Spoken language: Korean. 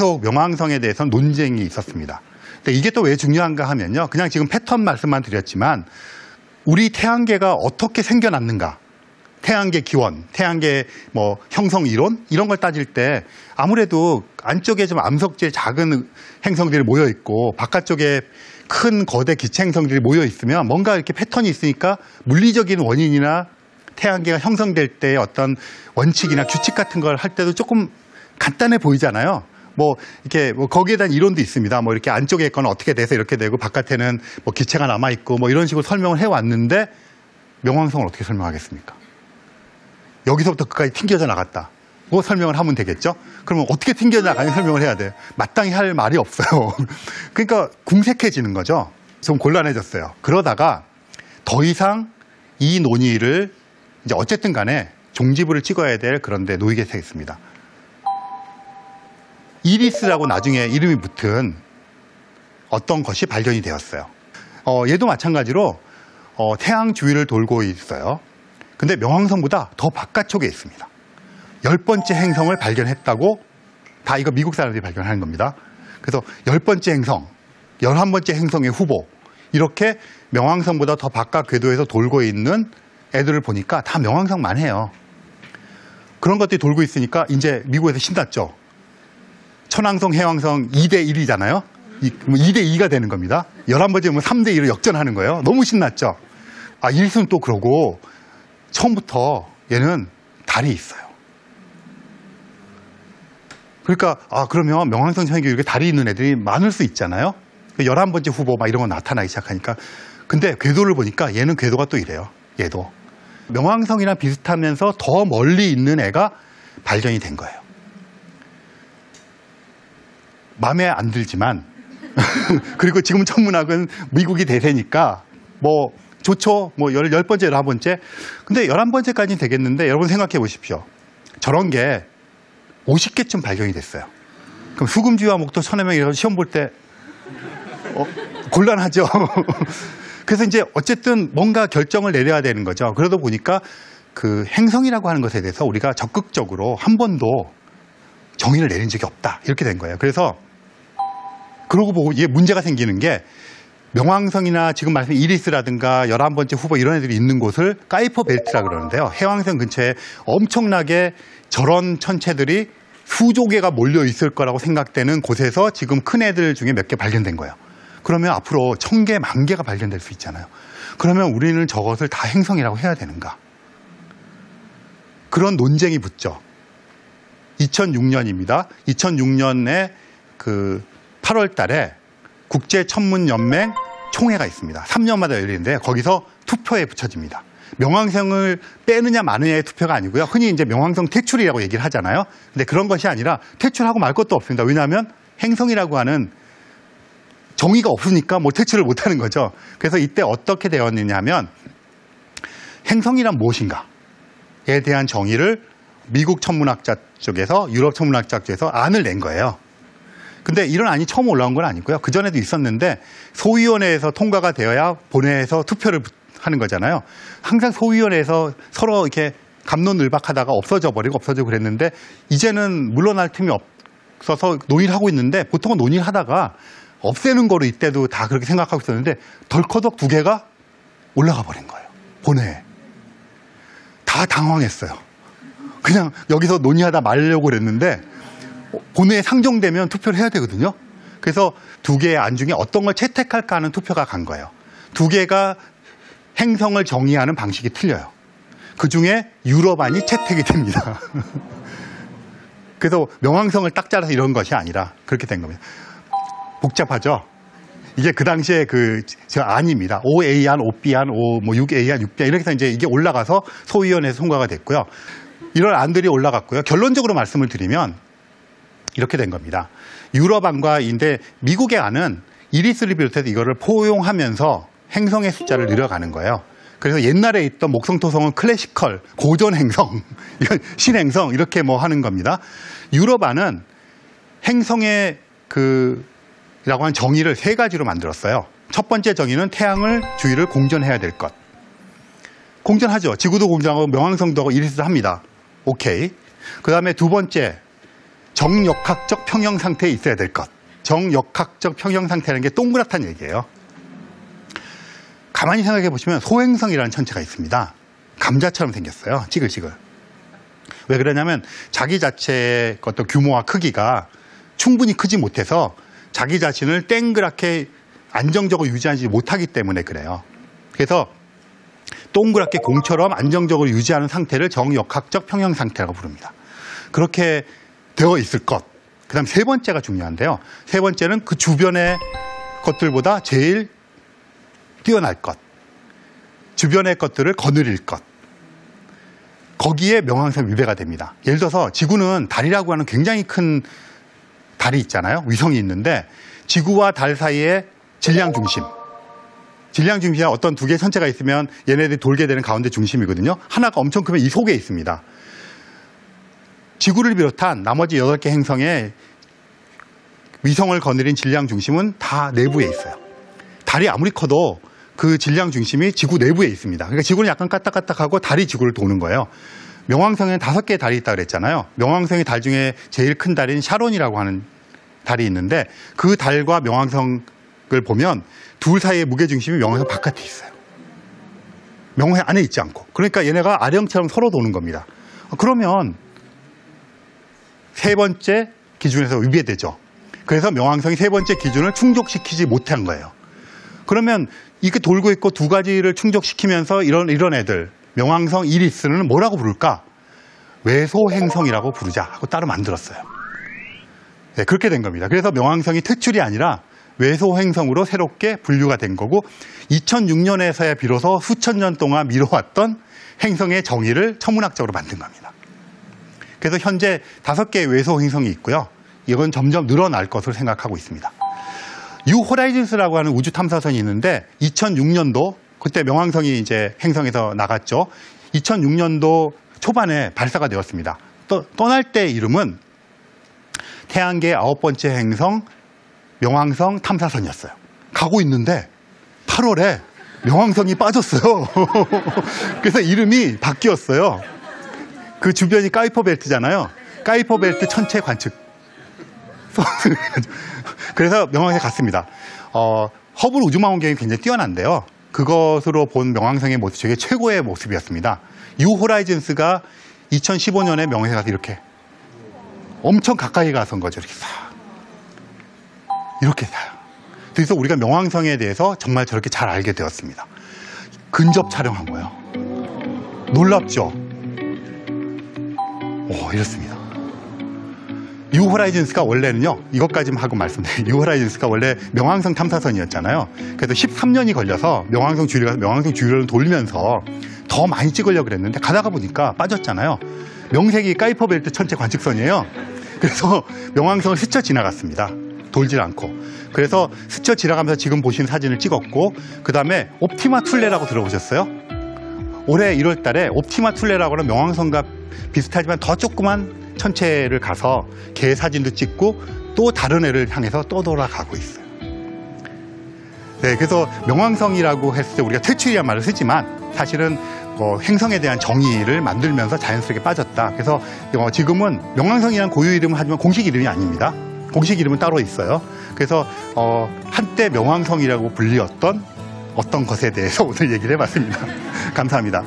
계속 명왕성에 대해서 논쟁이 있었습니다. 근데 이게 또 왜 중요한가 하면요. 그냥 지금 패턴 말씀만 드렸지만 우리 태양계가 어떻게 생겨났는가, 태양계 기원, 태양계 뭐 형성 이론 이런 걸 따질 때 아무래도 안쪽에 좀 암석질 작은 행성들이 모여 있고 바깥쪽에 큰 거대 기체 행성들이 모여 있으면 뭔가 이렇게 패턴이 있으니까 물리적인 원인이나 태양계가 형성될 때의 어떤 원칙이나 규칙 같은 걸 할 때도 조금 간단해 보이잖아요. 뭐 이렇게 뭐 거기에 대한 이론도 있습니다. 뭐 이렇게 안쪽에 있거나 어떻게 돼서 이렇게 되고 바깥에는 뭐 기체가 남아 있고 뭐 이런 식으로 설명을 해 왔는데 명왕성을 어떻게 설명하겠습니까? 여기서부터 끝까지 튕겨져 나갔다. 뭐 설명을 하면 되겠죠? 그러면 어떻게 튕겨져 나가는 설명을 해야 돼요? 마땅히 할 말이 없어요. 그러니까 궁색해지는 거죠. 좀 곤란해졌어요. 그러다가 더 이상 이 논의를 이제 어쨌든 간에 종지부를 찍어야 될 그런데 놓이게 되겠습니다. 이리스라고 나중에 이름이 붙은 어떤 것이 발견이 되었어요. 얘도 마찬가지로 태양 주위를 돌고 있어요. 근데 명왕성보다 더 바깥쪽에 있습니다. 10번째 행성을 발견했다고 다 이거 미국 사람들이 발견하는 겁니다. 그래서 10번째 행성, 11번째 행성의 후보 이렇게 명왕성보다 더 바깥 궤도에서 돌고 있는 애들을 보니까 다 명왕성만 해요. 그런 것들이 돌고 있으니까 이제 미국에서 신났죠. 천왕성, 해왕성 2대 1이잖아요. 2대 2가 되는 겁니다. 11번째면 3대 2로 역전하는 거예요. 너무 신났죠. 이리스는 또 그러고 처음부터 얘는 달이 있어요. 그러니까 그러면 명왕성 천왕계 이렇게 달이 있는 애들이 많을 수 있잖아요. 11번째 후보 막 이런 거 나타나기 시작하니까. 근데 궤도를 보니까 얘는 궤도가 또 이래요. 얘도. 명왕성이랑 비슷하면서 더 멀리 있는 애가 발견이 된 거예요. 마음에 안 들지만 그리고 지금 천문학은 미국이 대세니까 뭐 좋죠. 뭐 10번째, 11번째. 근데 11번째까지는 되겠는데 여러분 생각해 보십시오. 저런 게 50개쯤 발견이 됐어요. 그럼 수금지와 목토 천해명 이런 시험 볼 때 곤란하죠. 그래서 이제 어쨌든 뭔가 결정을 내려야 되는 거죠. 그러다 보니까 그 행성이라고 하는 것에 대해서 우리가 적극적으로 한 번도 정의를 내린 적이 없다. 이렇게 된 거예요. 그래서 그러고 보고 이게 문제가 생기는 게 명왕성이나 지금 말씀 이리스라든가 11번째 후보 이런 애들이 있는 곳을 카이퍼 벨트라 그러는데요. 해왕성 근처에 엄청나게 저런 천체들이 수조 개가 몰려 있을 거라고 생각되는 곳에서 지금 큰 애들 중에 몇 개 발견된 거예요. 그러면 앞으로 1000개, 10,000개가 발견될 수 있잖아요. 그러면 우리는 저것을 다 행성이라고 해야 되는가? 그런 논쟁이 붙죠. 2006년입니다. 2006년에 그 8월 달에 국제천문연맹 총회가 있습니다. 3년마다 열리는데 거기서 투표에 붙여집니다. 명왕성을 빼느냐 마느냐의 투표가 아니고요. 흔히 이제 명왕성 퇴출이라고 얘기를 하잖아요. 근데 그런 것이 아니라 퇴출하고 말 것도 없습니다. 왜냐하면 행성이라고 하는 정의가 없으니까 뭐 퇴출을 못하는 거죠. 그래서 이때 어떻게 되었느냐 하면 행성이란 무엇인가에 대한 정의를 미국 천문학자 쪽에서 유럽 천문학자 쪽에서 안을 낸 거예요. 근데 이런 안이 처음 올라온 건 아니고요. 그전에도 있었는데 소위원회에서 통과가 되어야 본회에서 투표를 하는 거잖아요. 항상 소위원회에서 서로 이렇게 갑론을박하다가 없어지고 그랬는데 이제는 물러날 틈이 없어서 논의를 하고 있는데 보통은 논의를 하다가 없애는 거로 이때도 다 그렇게 생각하고 있었는데 덜커덕 2개가 올라가 버린 거예요. 본회에. 다 당황했어요. 그냥 여기서 논의하다 말려고 그랬는데 본회에 상정되면 투표를 해야 되거든요. 그래서 2개의 안 중에 어떤 걸 채택할까 하는 투표가 간 거예요. 2개가 행성을 정의하는 방식이 틀려요. 그중에 유럽안이 채택이 됩니다. 그래서 명왕성을 딱 잘라서 이런 것이 아니라 그렇게 된 겁니다. 복잡하죠? 이게 그 당시에 저 안입니다. OA안, OB안, 뭐 6A안, 6B안 이렇게 해서 이제 이게 올라가서 소위원회에서 통과가 됐고요. 이런 안들이 올라갔고요. 결론적으로 말씀을 드리면 이렇게 된 겁니다. 유럽안과인데 미국의 안은 이리스를 비롯해서 이거를 포용하면서 행성의 숫자를 늘려가는 거예요. 그래서 옛날에 있던 목성토성은 클래시컬, 고전 행성, 이건 신행성 이렇게 뭐 하는 겁니다. 유럽안은 행성의 라고 하는 정의를 3가지로 만들었어요. 첫 번째 정의는 태양을 주위를 공전해야 될 것. 공전하죠. 지구도 공전하고 명왕성도 하고 이리스도 합니다. 오케이. 그 다음에 두 번째 정역학적 평형 상태에 있어야 될 것. 정역학적 평형 상태라는 게 동그랗다는 얘기예요. 가만히 생각해 보시면 소행성이라는 천체가 있습니다. 감자처럼 생겼어요. 찌글찌글. 왜 그러냐면 자기 자체의 어떤 규모와 크기가 충분히 크지 못해서 자기 자신을 땡그랗게 안정적으로 유지하지 못하기 때문에 그래요. 그래서 동그랗게 공처럼 안정적으로 유지하는 상태를 정역학적 평형 상태라고 부릅니다. 그렇게 되어 있을 것. 그 다음 세 번째가 중요한데요. 세 번째는 그 주변의 것들보다 제일 뛰어날 것. 주변의 것들을 거느릴 것. 거기에 명왕성 위배가 됩니다. 예를 들어서 지구는 달이라고 하는 굉장히 큰 달이 있잖아요. 위성이 있는데 지구와 달 사이에 질량 중심. 질량 중심이 어떤 두 개의 천체가 있으면 얘네들이 돌게 되는 가운데 중심이거든요. 하나가 엄청 크면 이 속에 있습니다. 지구를 비롯한 나머지 8개 행성의 위성을 거느린 질량 중심은 다 내부에 있어요. 달이 아무리 커도 그 질량 중심이 지구 내부에 있습니다. 그러니까 지구는 약간 까딱까딱하고 달이 지구를 도는 거예요. 명왕성에는 5개의 달이 있다고 그랬잖아요. 명왕성의 달 중에 제일 큰 달인 샤론이라고 하는 달이 있는데 그 달과 명왕성을 보면 둘 사이의 무게중심이 명왕성 바깥에 있어요. 명왕성 안에 있지 않고. 그러니까 얘네가 아령처럼 서로 도는 겁니다. 그러면 세 번째 기준에서 위배되죠. 그래서 명왕성이 세 번째 기준을 충족시키지 못한 거예요. 그러면 이렇게 돌고 있고 두 가지를 충족시키면서 이런 애들, 명왕성 이리스는 뭐라고 부를까? 외소행성이라고 부르자 하고 따로 만들었어요. 네, 그렇게 된 겁니다. 그래서 명왕성이 퇴출이 아니라 외소행성으로 새롭게 분류가 된 거고 2006년에서야 비로소 수천 년 동안 미뤄왔던 행성의 정의를 천문학적으로 만든 겁니다. 그래서 현재 5개의 외소행성이 있고요. 이건 점점 늘어날 것으로 생각하고 있습니다. 뉴 호라이즌스라고 하는 우주 탐사선이 있는데 2006년도 그때 명왕성이 이제 행성에서 나갔죠. 2006년도 초반에 발사가 되었습니다. 떠날 때 이름은 태양계의 9번째 행성 명왕성 탐사선이었어요. 가고 있는데 8월에 명왕성이 빠졌어요. 그래서 이름이 바뀌었어요. 그 주변이 카이퍼 벨트잖아요. 카이퍼 벨트 천체 관측. 그래서 명왕성에 갔습니다. 허블 우주망원경이 굉장히 뛰어난데요. 그것으로 본 명왕성의 모습 중에 최고의 모습이었습니다. 뉴 호라이즌스가 2015년에 명왕성에 가서 이렇게 엄청 가까이 가서 온 거죠. 이렇게 싹. 이렇게 사요. 그래서 우리가 명왕성에 대해서 정말 저렇게 잘 알게 되었습니다. 근접 촬영한 거예요. 놀랍죠? 이렇습니다. 뉴 호라이즌스가 원래는요, 이것까지만 하고 말씀드려요. 뉴 호라이즌스가 원래 명왕성 탐사선이었잖아요. 그래서 13년이 걸려서 명왕성 주위를 가서 명왕성 주위를 돌면서 더 많이 찍으려고 그랬는데 가다가 보니까 빠졌잖아요. 명색이 카이퍼 벨트 천체 관측선이에요. 그래서 명왕성을 스쳐 지나갔습니다. 돌질 않고. 그래서 스쳐 지나가면서 지금 보신 사진을 찍었고, 그 다음에 옵티마 툴레라고 들어보셨어요? 올해 1월 달에 옵티마 툴레라고 하는 명왕성과 비슷하지만 더 조그만 천체를 가서 걔 사진도 찍고 또 다른 애를 향해서 또 돌아가고 있어요. 네, 그래서 명왕성이라고 했을 때 우리가 퇴출이란 말을 쓰지만 사실은 행성에 대한 정의를 만들면서 자연스럽게 빠졌다. 그래서 지금은 명왕성이라는 고유 이름은 하지만 공식 이름이 아닙니다. 공식 이름은 따로 있어요. 그래서 한때 명왕성이라고 불리었던 어떤 것에 대해서 오늘 얘기를 해봤습니다. 감사합니다.